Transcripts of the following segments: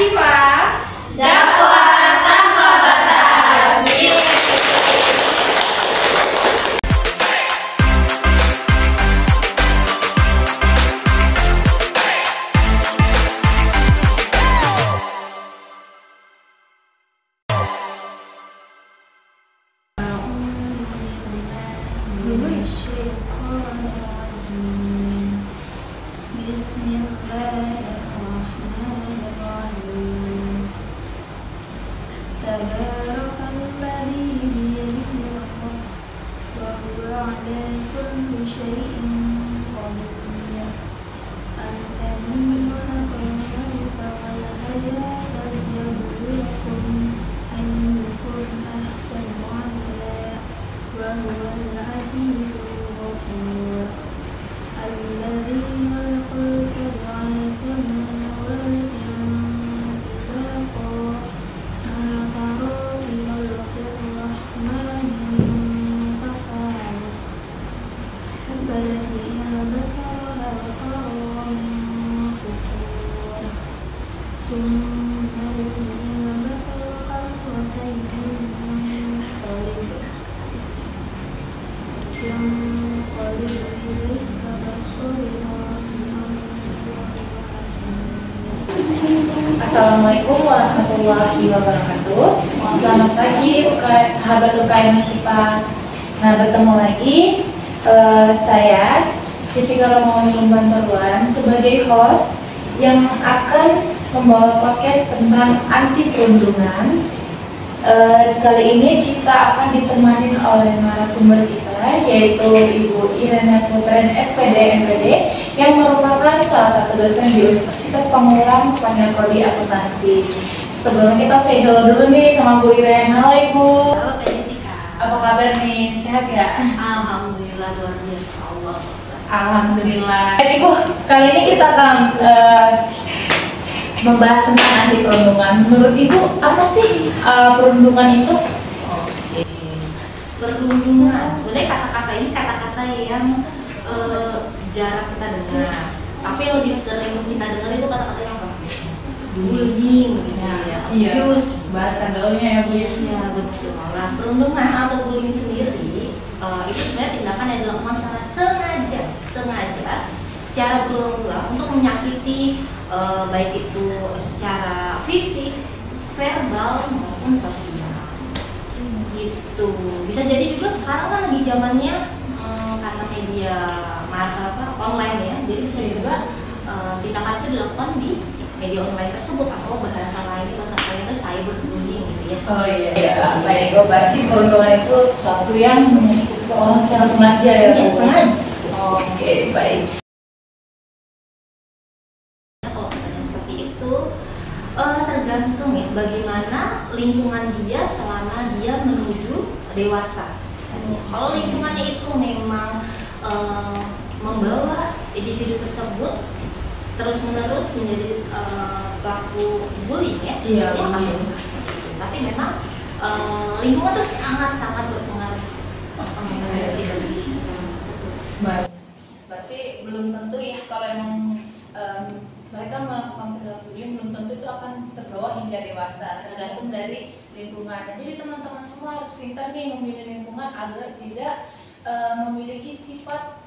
Ashifa, dakwah tanpa batas. Bismillahirrahmanirrahim. Tabarakalladzi biyadihi al-mulk wa huwa 'ala kulli syai'in qadir. Alladzi khalaqal mauta wal hayata liyabluwakum ayyukum ahsanu 'amala wa huwal 'azizul ghafur. Alladzi khalaqal sab'a samawati tibaqa ma tara fi khalqir rahmani min tafawut. Farji'il basara hal tara min futur. Summa farji'il basara karratayni yanqalib ilayka basarika Assalamualaikum warahmatullahi wabarakatuh. Selamat pagi sahabat UKM Ashifa. Nah, bertemu lagi saya Jessica Romauni Lumbanturuan sebagai host yang akan membawa podcast tentang anti perundungan. Kali ini kita akan ditemani oleh narasumber kita, yaitu Ibu Irene Putren SPD MPD yang merupakan salah satu dosen di Universitas Pamulang pada prodi akuntansi. Sebelumnya kita say hello dulu nih sama Bu Irene. Halo Ibu. Halo Kak Jessica. Apa kabar nih? Sehat ya? Alhamdulillah, luar biasa, Allah. Alhamdulillah. Ibu, kali ini kita akan membahas tentang anti perundungan. Menurut Ibu apa sih perundungan itu? Oke. Perundungan. Sebenarnya kata-kata ini kata-kata yang jarang kita dengar. Tapi yang lebih sering kita dengar itu kata-kata yang apa? Bullying, abuse, bahasa gaulnya ya Bu. Iya betul. Nah, perundungan atau bullying sendiri itu sebenarnya tindakan yang dilakukan secara sengaja secara berulang-ulang untuk menyakiti baik itu secara fisik, verbal maupun sosial. Gitu. Bisa jadi juga sekarang kan lagi zamannya karena media online ya. Jadi bisa juga tindakan itu dilakukan di media online tersebut atau bahasa lain itu cyberbullying gitu ya. Oh iya, baik. Berarti perundungan itu sesuatu yang menyakiti seseorang secara sengaja ya? Iya, sengaja. Oke, baik. Kalau katanya seperti itu tergantung ya bagaimana lingkungan dia selama dia menuju dewasa. Kalau lingkungannya itu memang membawa individu tersebut terus-menerus menjadi pelaku bullying ya, Iya, dia akan berubah seperti itu. Tapi memang lingkungan itu sangat berpengaruh bagi seseorang tersebut. Baik. Berarti belum tentu ya kalau emang mereka melakukan perilaku bullying belum tentu itu akan terbawa hingga dewasa, tergantung dari lingkungan. Jadi teman-teman semua harus pintar nih memilih lingkungan agar tidak memiliki sifat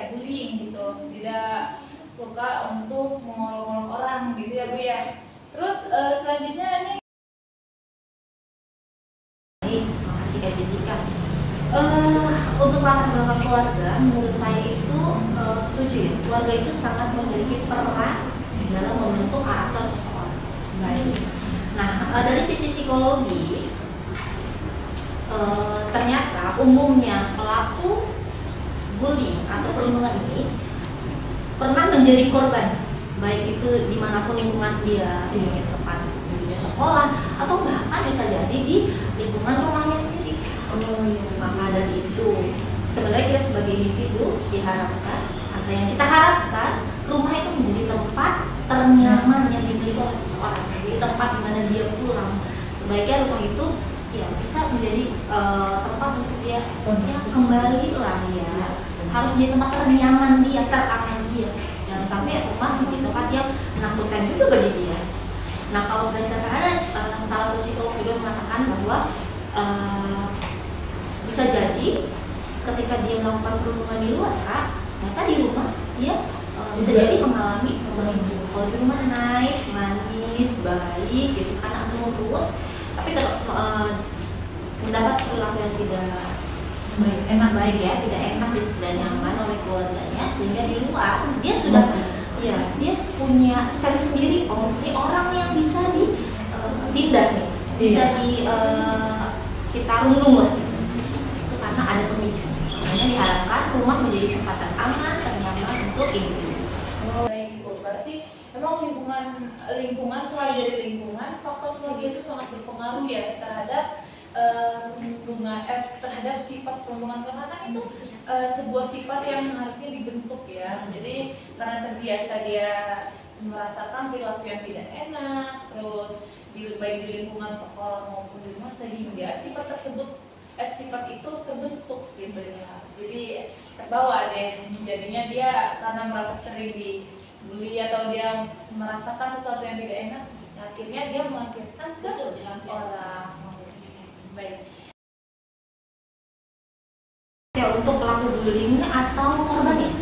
bullying gitu, tidak suka untuk mengolok-olok orang gitu ya Bu ya. Terus selanjutnya nih. Baik, makasih Kak Jessica. Untuk latar belakang keluarga, menurut saya itu setuju ya. Keluarga itu sangat memiliki peran dalam membentuk karakter seseorang. Baik. Nah, dari sisi psikologi, ternyata umumnya pelaku bullying atau perundungan ini pernah menjadi korban, baik itu dimanapun lingkungan dia, mungkin tempat dunia sekolah atau bahkan bisa jadi di lingkungan rumahnya sendiri. Maka dari itu sebenarnya kita sebagai individu diharapkan atau yang kita harapkan rumah itu menjadi tempat ternyaman yang dimiliki oleh seseorang, jadi tempat di mana dia pulang. Sebaiknya rumah itu ya bisa menjadi tempat untuk dia ya kembali lah ya, harus menjadi tempat ternyaman dia, teraman dia. Jangan sampai rumah menjadi tempat yang menakutkan juga bagi dia. Nah kalau berdasarkan ada salah satu psikolog juga mengatakan bahwa bisa jadi ketika dia melakukan perundungan di luar Kak, ternyata di rumah dia bisa jadi mengalami perundungan itu. Kalau di rumah nice, manis, baik gitu karena nurut, tapi mendapat perilaku yang tidak baik ya, tidak enak, tidak nyaman oleh keluarganya, sehingga di luar dia sudah ya dia punya sense sendiri, oh ini orang yang bisa ditindas nih, bisa kita rundung lah gitu. Itu karena ada pemicu. Makanya diharapkan rumah menjadi tempat yang aman, ternyaman untuk individu. Oh, baik Bu. Berarti memang lingkungan selain dari lingkungan, faktor keluarga itu sangat berpengaruh ya terhadap terhadap sifat perundungan, karena kan itu sebuah sifat yang harusnya dibentuk ya. Jadi karena terbiasa dia merasakan perilaku yang tidak enak, terus baik di lingkungan sekolah maupun di rumah, sehingga sifat itu terbentuk gitu ya. Jadi terbawa deh, jadinya dia karena merasa sering dibully atau dia merasakan sesuatu yang tidak enak, akhirnya dia melampiaskan ke orang. Baik. Ya untuk pelaku bullyingnya atau korbannya?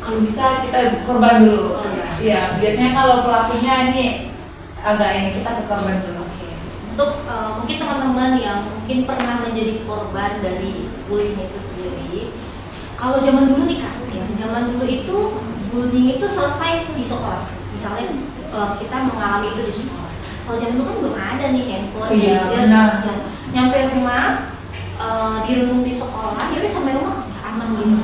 Kalau bisa kita korban dulu. Iya, biasanya kalau pelakunya ini agak kita ke korban dulu. Untuk mungkin teman-teman yang mungkin pernah menjadi korban dari bullying itu sendiri, kalau zaman dulu nih Kak, ya, zaman dulu itu bullying itu selesai di sekolah. Misalnya kita mengalami itu di sekolah. Kalau zaman dulu kan belum ada nih handphone, gadget, ya, nyampe rumah dirundung di sekolah, ya udah sampai rumah aman gitu.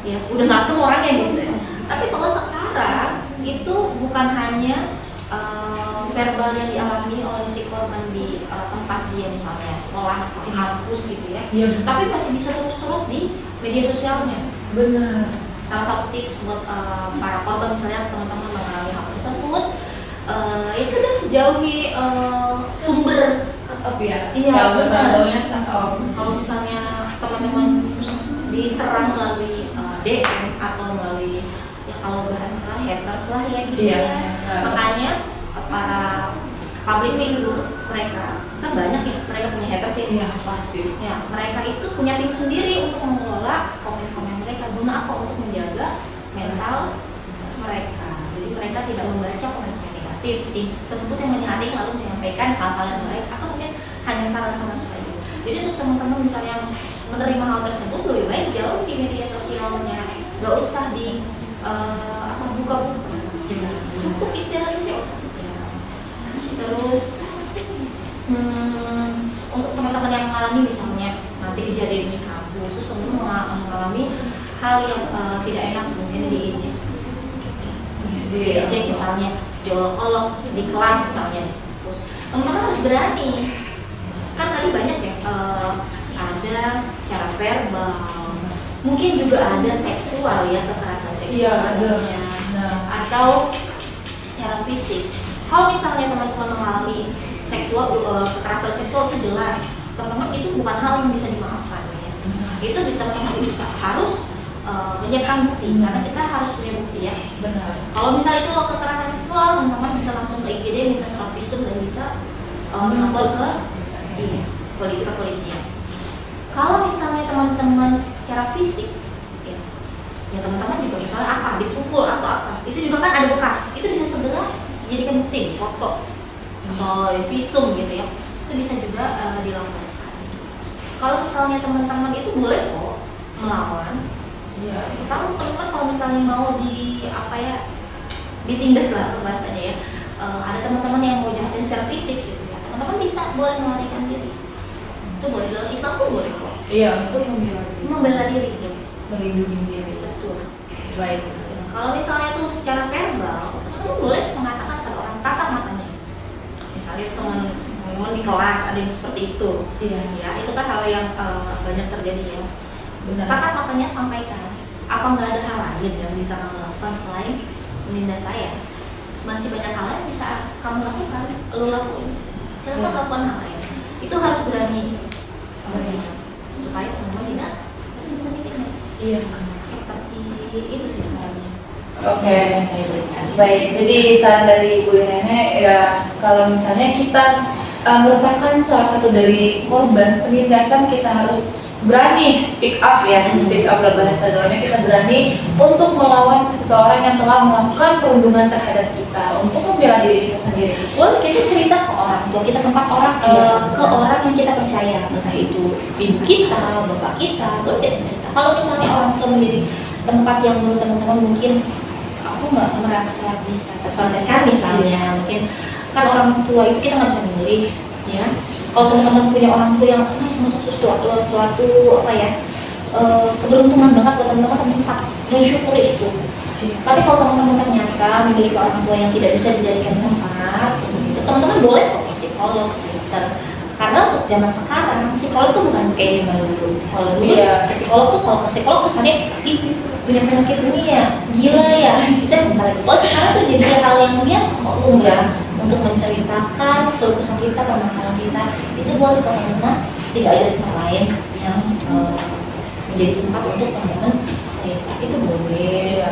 Ya udah nggak ketemu orangnya gitu ya. Tapi kalau sekarang itu bukan hanya verbal yang dialami oleh si korban di tempat dia misalnya sekolah atau kampus gitu ya, tapi masih bisa terus di media sosialnya. Benar. Salah satu tips buat para korban misalnya teman-teman mengalami hal tersebut, ya sudah jauhi sumber. Iya benar. Kalau misalnya teman-teman diserang melalui DM atau melalui ya kalau bahasa salah haters lah ya gitu ya. Makanya para public figure mereka kan banyak ya, mereka punya haters ya. Iya pasti. Ya mereka itu punya tim sendiri untuk mengelola komen-komen mereka. Guna apa? Untuk menjaga mental mereka. Jadi mereka tidak membaca komen-komen negatif. Tim tersebut yang menyaring lalu menyampaikan hal-hal yang baik atau mungkin hanya saran-saran saja. Jadi untuk teman-teman misalnya menerima hal tersebut lebih baik jauh di media sosialnya, nggak usah di buka-buka, cukup istirahat dulu. Terus untuk teman-teman yang mengalami misalnya nanti kejadian di kampus, terus sebelum mengalami hal yang tidak enak mungkin diejek, misalnya diolok-olok di kelas misalnya, terus teman-teman harus berani. Kan tadi banyak ya, ada secara verbal, mungkin juga ada seksual ya, kekerasan seksual atau secara fisik. Kalau misalnya teman-teman mengalami kekerasan seksual itu jelas, teman-teman itu bukan hal yang bisa dimaafkan ya. Itu teman-teman harus menyiapkan bukti, karena kita harus punya bukti ya. Benar. Kalau misalnya itu kekerasan seksual, teman-teman bisa langsung ke IGD minta surat visum dan bisa melapor ke kepolisian. Kalau misalnya teman-teman secara fisik, ya teman-teman juga misalnya dipukul atau apa, itu juga kan ada bekas, itu bisa segera dijadikan bukti, foto atau visum gitu ya, itu bisa juga dilaporkan. Kalau misalnya teman-teman itu boleh kok melawan. Tahu teman-teman kalau misalnya mau ditindas lah bahasanya ya, ada teman-teman yang mau jahatin secara fisik gitu ya, teman-teman boleh melarikan diri. Itu boleh, dalam Islam pun boleh kok. Iya, untuk membela diri itu, melindungi diri. betul. Baik. Kalau misalnya tuh secara verbal, teman-teman boleh mengatakan pada orang tatap matanya. Misalnya teman-teman di kelas ada yang seperti itu. Iya. Ya, itu kan hal yang banyak terjadi ya. Benar. Tatap matanya sampaikan. Apa nggak ada hal lain yang bisa kamu lakukan selain menindas saya? Masih banyak hal yang bisa kamu lakukan, lu lakuin. Silakan lakukan hal lain. Itu harus berani. Supaya teman-teman tidak bisa ditindas. Iya. Seperti itu sih sebenarnya. Oke, saya berikan. Baik, jadi saran dari Bu Irene ya, kalau misalnya kita merupakan salah satu dari korban penindasan, kita harus berani speak up ya, speak up dalam bahasa gaulnya, kita berani untuk melawan seseorang yang telah melakukan perundungan terhadap kita, untuk membela diri kita sendiri. Boleh kita cerita ke orang tua kita, tempat orang ke orang yang kita percaya, entah itu ibu kita, bapak kita, boleh kita cerita. Kalau misalnya orang tua menjadi tempat yang menurut teman-teman mungkin aku nggak merasa bisa terselesaikan, misalnya mungkin kan orang tua itu kita nggak bisa milih ya. Kalau teman-teman punya orang tua yang suatu apa ya, keberuntungan banget buat teman-teman tempat mensyukuri itu. Tapi kalau teman-teman ternyata memiliki orang tua yang tidak bisa dijadikan tempat itu, teman-teman boleh ke psikolog, psikiater. Karena untuk zaman sekarang psikolog itu bukan kayak zaman dulu. Kalau dulu psikolog tuh, kalau psikolog kesannya punya penyakit ini ya, gila ya, kita misalnya. Kalau sekarang tuh jadi hal yang biasa kok, lumrah untuk menceritakan keluh kesah kita, permasalahan kita. Itu boleh teman-teman, tidak ada tempat lain yang menjadi tempat untuk teman-teman cerita, itu boleh.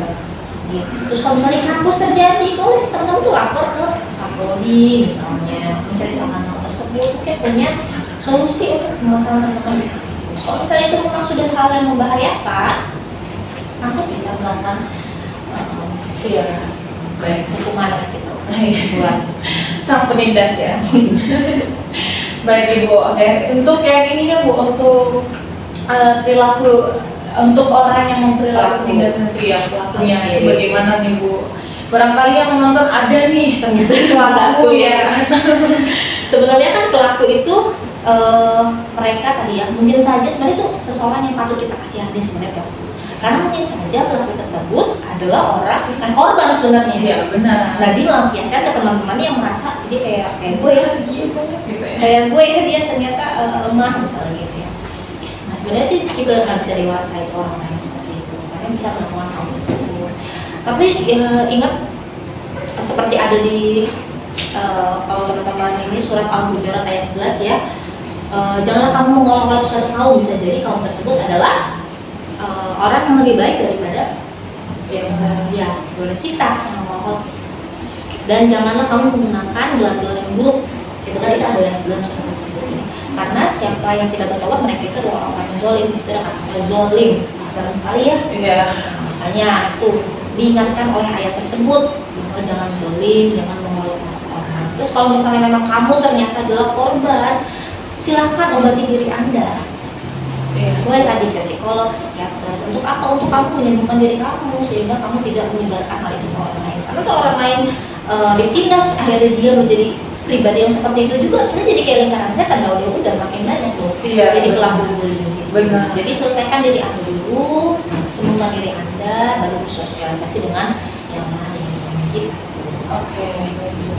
Gitu. Terus kalau misalnya kampus terjadi, boleh teman-teman tuh lapor ke Kapolri misalnya, menceritakan hal tersebut, mungkin punya solusi untuk masalah teman-teman. Kalau misalnya itu memang sudah hal yang membahayakan, kampus bisa melakukan baik, hukuman gitu buat sang penindas ya. Baik Ibu, oke. Untuk yang ininya Bu, untuk perilaku untuk orang yang memperilaku tindasan ya, pelakunya bagaimana nih Bu? Barangkali yang menonton ada nih ternyata pelaku ya. Sebenarnya kan pelaku itu mereka tadi ya, mungkin saja sebenarnya itu seseorang yang patut kita kasihani sebenarnya pelaku. Karena mungkin saja pelaku tersebut adalah orang bukan korban sebenarnya. Iya benar. Nah dia melampiaskan ke teman-teman yang merasa dia kayak gue ya, gitu ya. Kayak gue ya, dia ternyata lemah misalnya gitu ya. Nah sebenarnya itu juga nggak bisa dewasa itu orang-orang yang seperti itu, karena bisa melakukan hal tersebut. Tapi ingat seperti ada di kalau teman-teman ini surat Al-Hujurat ayat 11 ya, janganlah kamu mengolok-olok suatu kaum, bisa jadi kaum tersebut adalah orang yang lebih baik daripada daripada kita mengolok-olok. Dan janganlah kamu menggunakan gelar-gelar yang buruk, itu kan itu adalah dalam surat tersebut ini. Karena siapa yang tidak bertobat, mereka itu adalah orang-orang yang zolim. Istilah kata zolim serem sekali ya. Iya. Makanya tuh diingatkan oleh ayat tersebut bahwa jangan zolim, jangan mengolok-olok orang. Terus kalau misalnya memang kamu ternyata adalah korban, silahkan obati diri Anda. Mulai tadi ke psikolog, psikiater. Untuk apa? Untuk kamu menyembuhkan diri kamu sehingga kamu tidak menyebarkan hal itu ke orang lain. Karena kalau orang lain ditindas, akhirnya dia menjadi pribadi yang seperti itu juga, kita jadi kayak lingkaran setan. Kalau dia udah makin banyak loh. Iya, jadi pelaku bullying gitu. Benar. Jadi selesaikan diri Anda dulu, sembuhkan diri Anda, baru bersosialisasi dengan yang lain. Gitu. Oke,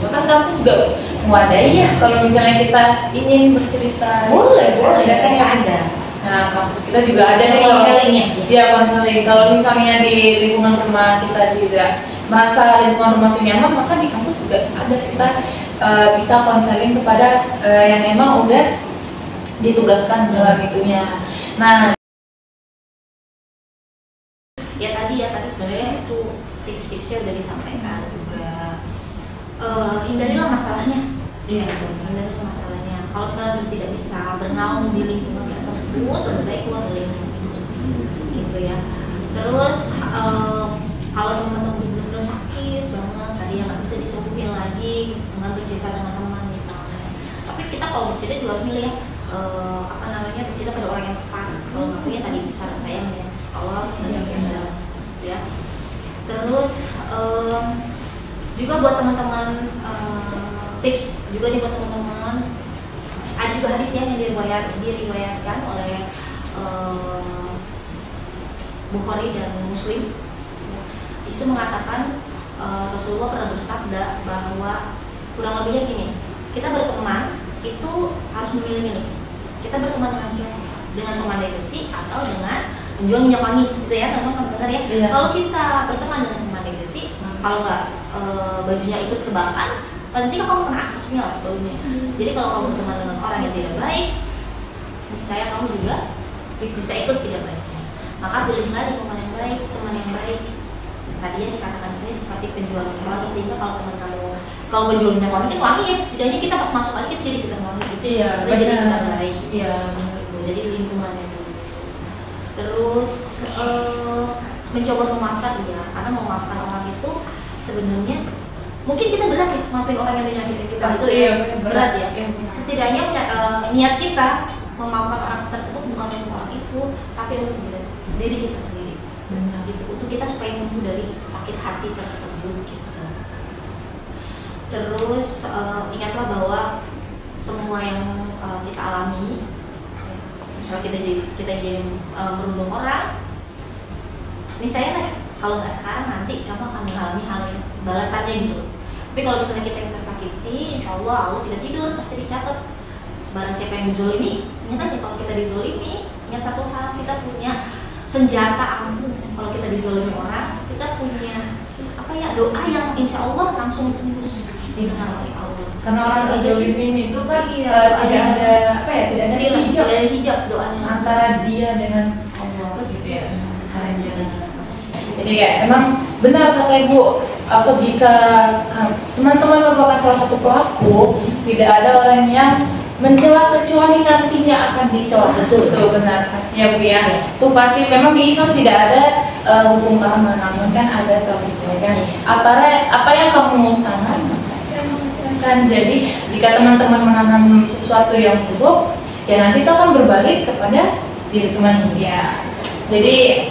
bahkan kampus juga mewadai ya kalau misalnya kita ingin bercerita. Boleh, kan yang ada. Nah, kampus kita juga ada nih konselingnya. Iya, konseling. Kalau misalnya di lingkungan rumah kita juga merasa lingkungan rumah itu nyaman, maka di kampus juga ada, kita bisa konseling kepada yang emang udah ditugaskan dalam itunya. Nah, ya tadi sebenarnya itu tips-tipsnya udah disampaikan juga. Hindarilah masalahnya. Iya, hindarilah masalahnya. Kalau misalnya tidak bisa bernaung di lingkungan tersebut, lebih baik keluar dari lingkungan itu, gitu ya. Terus kalau teman-teman benar-benar sakit banget, tadi yang nggak bisa disembuhin lagi dengan bercerita dengan teman misalnya. Tapi kita kalau bercerita juga harus milih ya, bercerita pada orang yang tepat. Kalau nggak punya, tadi saran saya mending psikolog, psikiater, ya. Terus juga buat teman-teman tips juga nih buat teman-teman, ada juga hadis yang diriwayatkan oleh Bukhari dan Muslim. Di situ mengatakan Rasulullah pernah bersabda bahwa kurang lebihnya gini, kita berteman itu harus memilih-milih. Kita berteman dengan siapa? Dengan pemandai besi atau dengan penjual minyak wangi, gitu ya teman-teman, benar ya? Iya. Kalau kita berteman dengan pemandai besi, kalau nggak bajunya ikut kebakar, paling tidak kamu kena asap-asapnya lah baunya. Jadi kalau kamu berteman dengan orang yang tidak baik, misalnya kamu juga bisa ikut tidak baiknya. Maka pilihlah lingkungan yang baik, teman yang baik, tadi yang dikatakan di sini seperti penjual minyak wangi, sehingga kalau penjual minyak wangi kan wangi ya, setidaknya kita pas masuk aja kita jadi kita wangi gitu. Iya, kita jadi sedang baik. Iya. Gitu. Jadi lingkungannya dulu. Terus mencoba memaafkan, ya, karena memaafkan orang itu sebenarnya mungkin kita berat ya, maafin orang yang menyakiti kita. Itu iya, berat ya. Iya. Setidaknya niat kita memaafkan orang tersebut bukan untuk orang itu, tapi untuk diri kita sendiri. Benar. Gitu, untuk kita supaya sembuh dari sakit hati tersebut gitu. Terus ingatlah bahwa semua yang kita alami, misalnya kita jadi merundung orang, ini saya lah, kalau nggak sekarang nanti kamu akan mengalami hal yang balasannya gitu. Tapi kalau misalnya kita yang tersakiti, insya Allah tidak tidur, pasti dicatat. Barang siapa yang dizolimi, ingat aja kalau kita dizolimi, ingat satu hal, kita punya senjata ampuh. Kalau kita dizolimi orang, kita punya doa yang insya Allah langsung tembus didengar oleh Allah. Karena orang terzolimin itu kan tidak ada hijab doanya antara dia dengan Allah gitu ya. Hanya Jadi ya emang benar kata Ibu, jika teman-teman merupakan salah satu pelaku, tidak ada orang yang mencela kecuali nantinya akan dicela. Betul benar pastinya Bu ya. Itu pasti memang di Islam tidak ada hukum karma, namun kan ada taufik kan. Apa yang kamu tanam kan. Jadi jika teman-teman menanam sesuatu yang buruk, ya nanti itu akan berbalik kepada diri teman dia. Jadi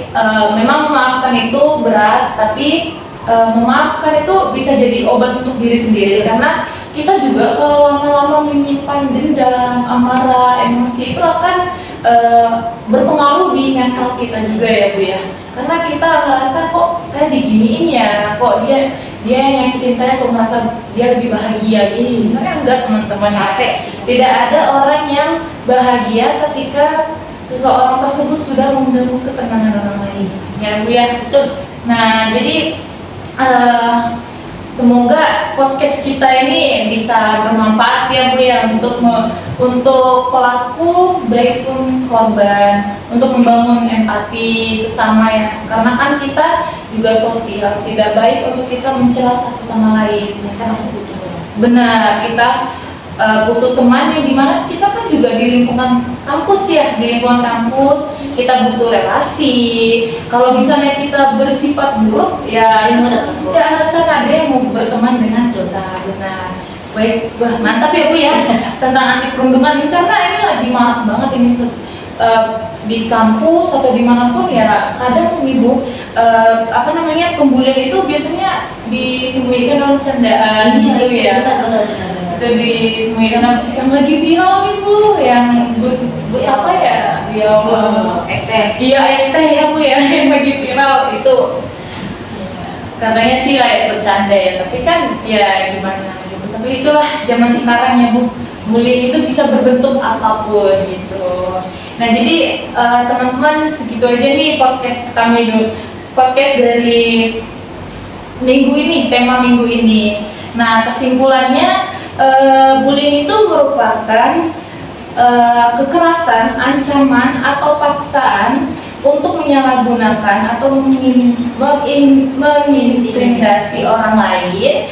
memang memaafkan itu berat, tapi memaafkan itu bisa jadi obat untuk diri sendiri, karena kita juga kalau lama-lama menyimpan dendam, amarah, emosi itu akan berpengaruh di mental kita juga ya Bu ya. Karena kita ngerasa kok saya diginiin ya, kok dia yang nyakitin saya, kok merasa dia lebih bahagia. Sebenarnya enggak teman-teman, tidak ada orang yang bahagia ketika seseorang tersebut sudah mengganggu ketenangan orang lain ya Bu ya. Nah jadi semoga podcast kita ini bisa bermanfaat ya Bu ya, untuk pelaku baik pun korban, untuk membangun empati sesama ya, karena kan kita juga sosial, tidak baik untuk kita mencela satu sama lain ya, kan harus butuh. Benar, kita butuh teman yang dimana kita kan juga di lingkungan kampus ya, di lingkungan kampus kita butuh relasi. Kalau misalnya kita bersifat buruk ya tidak akan ada yang mau berteman dengan kita. Benar. Baik, wah mantap ya Bu ya tentang anti perundungan ini, karena ini lagi marak banget ini di kampus atau dimanapun ya. Kadang Ibu pembulian itu biasanya disembunyikan dalam candaan gitu ya. Benar. Itu disembunyikan yang lagi viral nih Bu, yang Gus apa ya? Ya ST. Iya ST ya Bu ya, yang lagi viral itu. Katanya sih kayak bercanda ya, tapi kan ya gimana gitu. Tapi itulah zaman sekarang ya Bu, bullying itu bisa berbentuk apapun gitu. Nah jadi teman-teman segitu aja nih podcast kami dulu, podcast dari minggu ini, tema minggu ini. Nah kesimpulannya, bullying itu merupakan kekerasan, ancaman atau paksaan untuk menyalahgunakan atau mengintimidasi orang lain.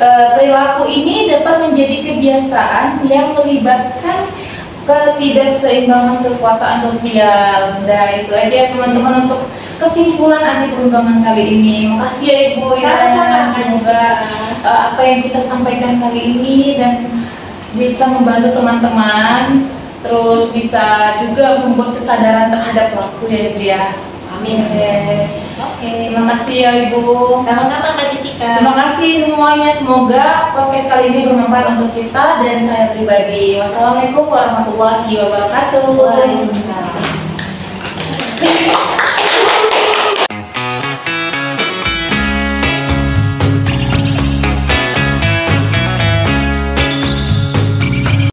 Perilaku ini dapat menjadi kebiasaan yang melibatkan ketidakseimbangan kekuasaan sosial. Nah itu aja teman-teman untuk kesimpulan anti perundungan kali ini. Makasih ya Ibu ya. Semoga apa yang kita sampaikan kali ini dan bisa membantu teman-teman, terus bisa juga membuat kesadaran terhadap pelaku ya Ibu ya. Amin. Oke. Terima kasih ya Ibu. Sama-sama Mbak Jessica. Terima kasih semuanya. Semoga podcast kali ini bermanfaat untuk kita dan saya pribadi. Wassalamualaikum warahmatullahi wabarakatuh. Waalaikumsalam.